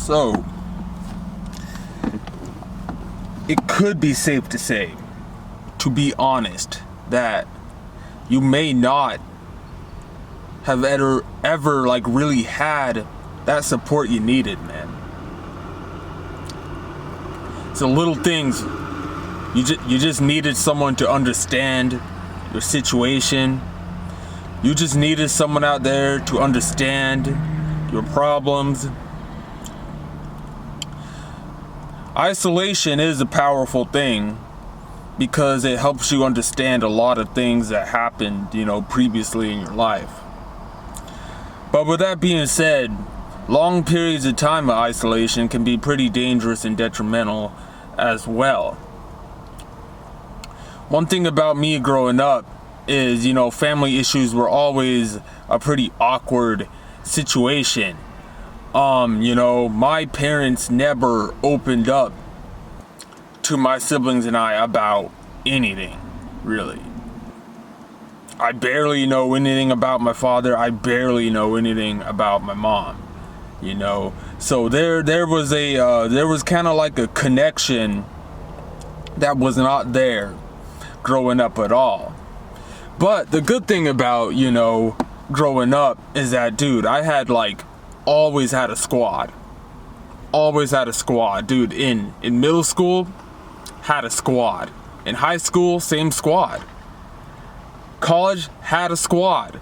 So, it could be safe to say, to be honest, that you may not have ever like really had that support you needed, man. It's the little things. You just needed someone to understand your situation. You just needed someone out there to understand your problems. Isolation is a powerful thing because it helps you understand a lot of things that happened, previously in your life. But with that being said, long periods of time of isolation can be pretty dangerous and detrimental as well. One thing about me growing up is, family issues were always a pretty awkward situation. My parents never opened up to my siblings and I about anything, really. I barely know anything about my father. I barely know anything about my mom, So there was kind of like a connection that was not there growing up at all. But the good thing about, growing up is that, dude, I had always had a squad. Always had a squad. Dude, in middle school, had a squad. In high school, same squad. College, had a squad.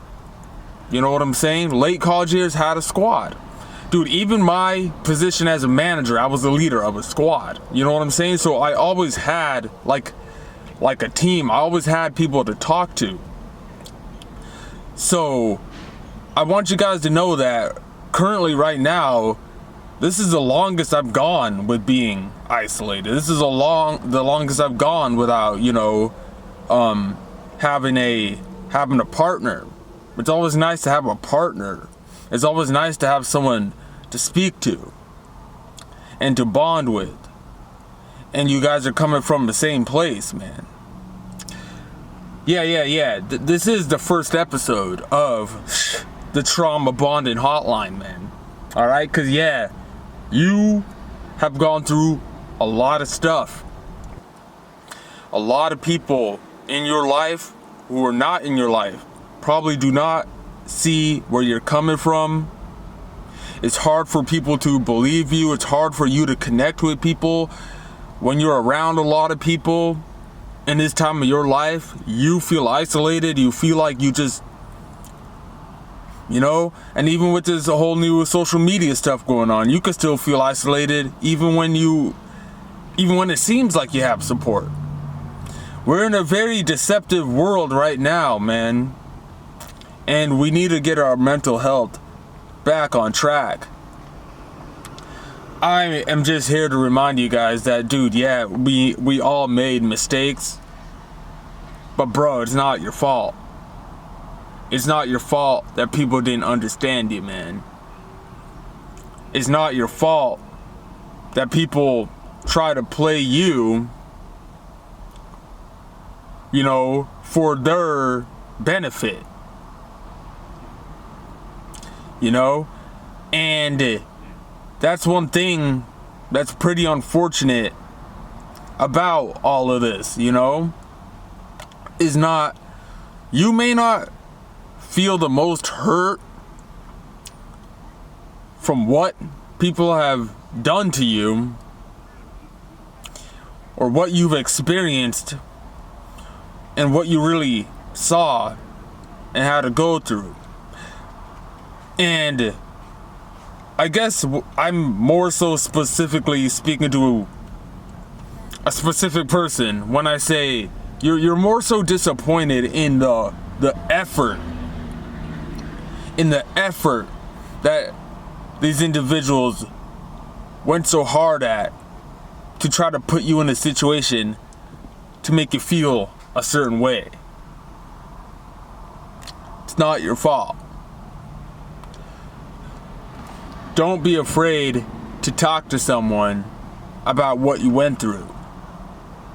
You know what I'm saying? Late college years, had a squad. Dude, even my position as a manager, I was the leader of a squad. You know what I'm saying? So I always had like a team. I always had people to talk to. So I want you guys to know that currently right now, this is the longest I've gone with being isolated. This is the longest I've gone without, having a partner. It's always nice to have a partner. It's always nice to have someone to speak to and to bond with. And you guys are coming from the same place, man. Yeah. This is the first episode of the Trauma Bonding Hotline, man. All right? Because, you have gone through a lot of stuff. A lot of people in your life who are not in your life probably do not see where you're coming from. It's hard for people to believe you. It's hard for you to connect with people. When you're around a lot of people in this time of your life, you feel isolated. You feel like you just, and even with this whole new social media stuff going on, you can still feel isolated even when it seems like you have support. We're in a very deceptive world right now, man. And we need to get our mental health back on track. I am just here to remind you guys that, dude, we all made mistakes. But bro, it's not your fault. It's not your fault that people didn't understand you, man. It's not your fault that people try to play you, for their benefit. And that's one thing that's pretty unfortunate about all of this, is not, you may not feel the most hurt from what people have done to you or what you've experienced and what you really saw and had to go through. And I guess I'm more so specifically speaking to a specific person when I say you're more so disappointed in the effort that these individuals went so hard at to try to put you in a situation to make you feel a certain way. It's not your fault. Don't be afraid to talk to someone about what you went through,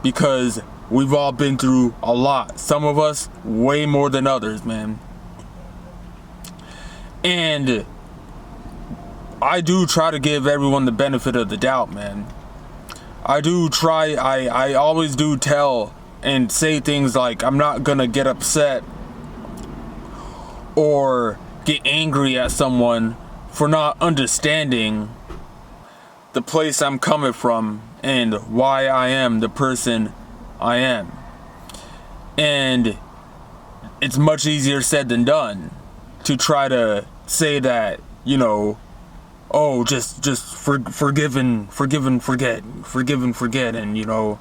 because we've all been through a lot. Some of us way more than others, man. And I do try to give everyone the benefit of the doubt, man. I do try, I always do tell and say things like, I'm not gonna get upset or get angry at someone for not understanding the place I'm coming from and why I am the person I am. And it's much easier said than done to try to say that, you know, oh, just forgive and forget, and, you know,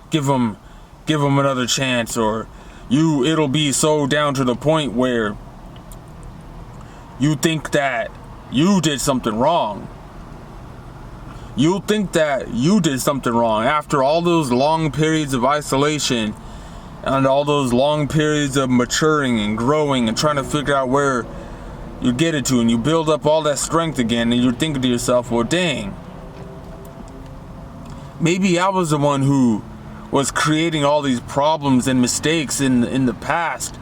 give them another chance, or it'll be so down to the point where you think that you did something wrong. You'll think that you did something wrong after all those long periods of isolation and all those long periods of maturing and growing and trying to figure out where you get it to, and you build up all that strength again, and you're thinking to yourself, well, dang, maybe I was the one who was creating all these problems and mistakes in the past.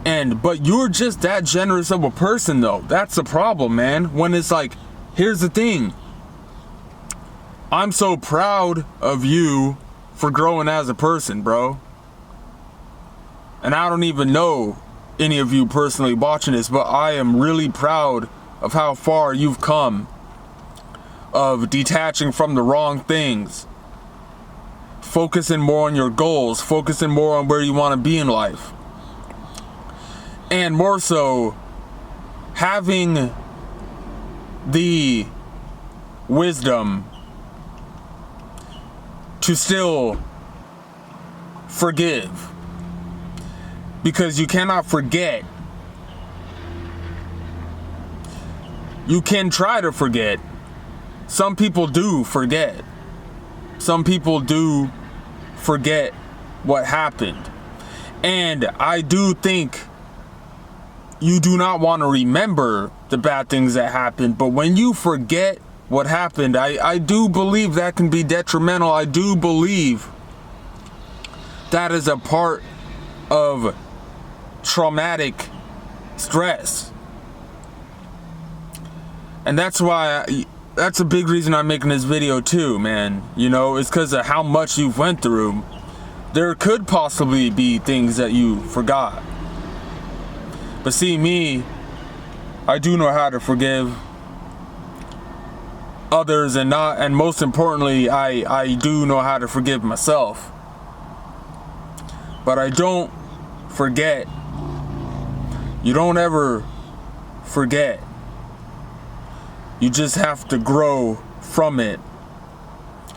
But you're just that generous of a person, though. That's the problem, man. When it's like, here's the thing. I'm so proud of you for growing as a person, bro. And I don't even know any of you personally watching this, but I am really proud of how far you've come, of detaching from the wrong things, focusing more on your goals, focusing more on where you want to be in life, and more so having the wisdom to still forgive. Because you cannot forget. You can try to forget. Some people do forget. Some people do forget what happened. And I do think you do not want to remember the bad things that happened. But when you forget what happened, I do believe that can be detrimental. I do believe that is a part of traumatic stress. And that's why that's a big reason I'm making this video too, man. You know, it's because of how much you've went through. There could possibly be things that you forgot. But see, me, I do know how to forgive others, and most importantly, I do know how to forgive myself. But I don't forget. You don't ever forget. You just have to grow from it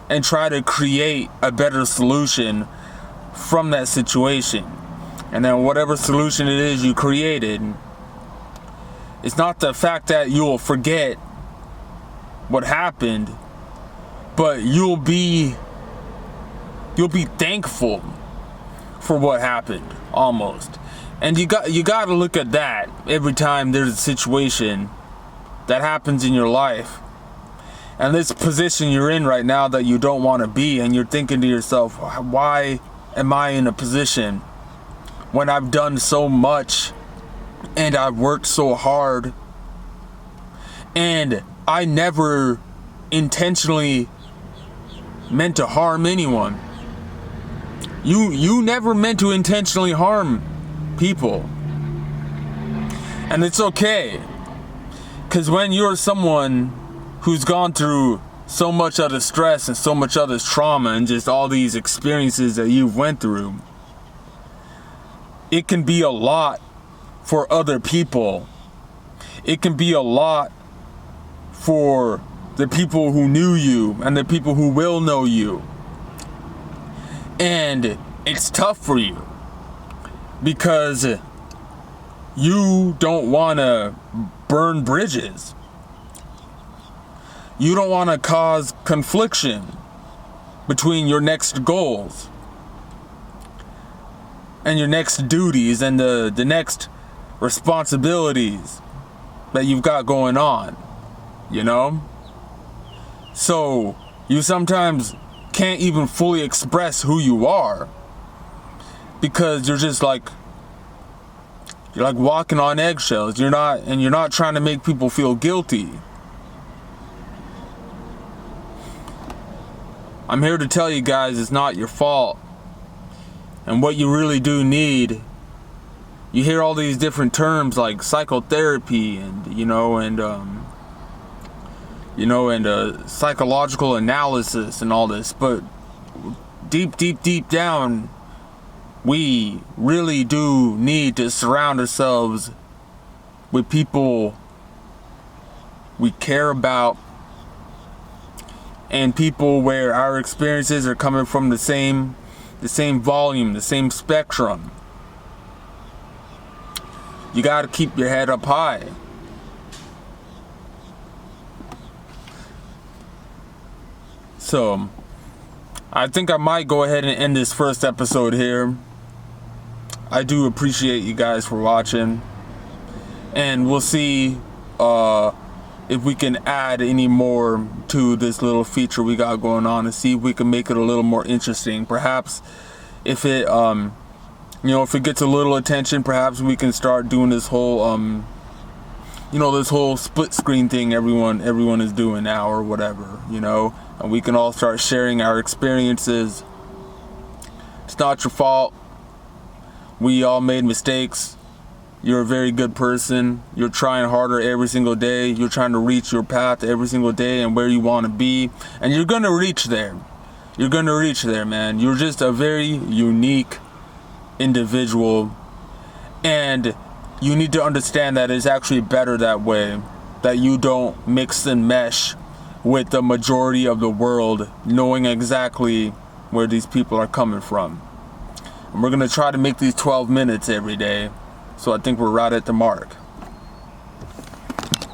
and try to create a better solution from that situation. And then whatever solution it is you created, it's not the fact that you'll forget what happened, but you'll be thankful for what happened, almost. And you got to look at that every time there's a situation that happens in your life, and this position you're in right now that you don't want to be, and you're thinking to yourself, why am I in a position when I've done so much and I've worked so hard, and I never intentionally meant to harm anyone. You never meant to intentionally harm people. And it's okay. Because when you're someone who's gone through so much other stress and so much other trauma and just all these experiences that you've went through, it can be a lot for other people. It can be a lot for the people who knew you and the people who will know you. And it's tough for you because you don't want to burn bridges. You don't want to cause confliction between your next goals and your next duties and the next responsibilities that you've got going on, you know? So you sometimes can't even fully express who you are because you're just like, you're like walking on eggshells. You're not trying to make people feel guilty. I'm here to tell you guys it's not your fault. And what you really do need, you hear all these different terms like psychotherapy and psychological analysis and all this, but deep down, we really do need to surround ourselves with people we care about, and people where our experiences are coming from the same volume, the same spectrum. You got to keep your head up high. So, I think I might go ahead and end this first episode here. I do appreciate you guys for watching. And we'll see if we can add any more to this little feature we got going on, and see if we can make it a little more interesting. Perhaps if it if it gets a little attention, perhaps we can start doing this whole this whole split screen thing everyone is doing now or whatever, and we can all start sharing our experiences. It's not your fault. We all made mistakes. You're a very good person. You're trying harder every single day. You're trying to reach your path every single day and where you want to be. And you're going to reach there. You're going to reach there, man. You're just a very unique individual. And you need to understand that it's actually better that way. That you don't mix and mesh with the majority of the world, knowing exactly where these people are coming from. And we're going to try to make these 12 minutes every day. So I think we're right at the mark.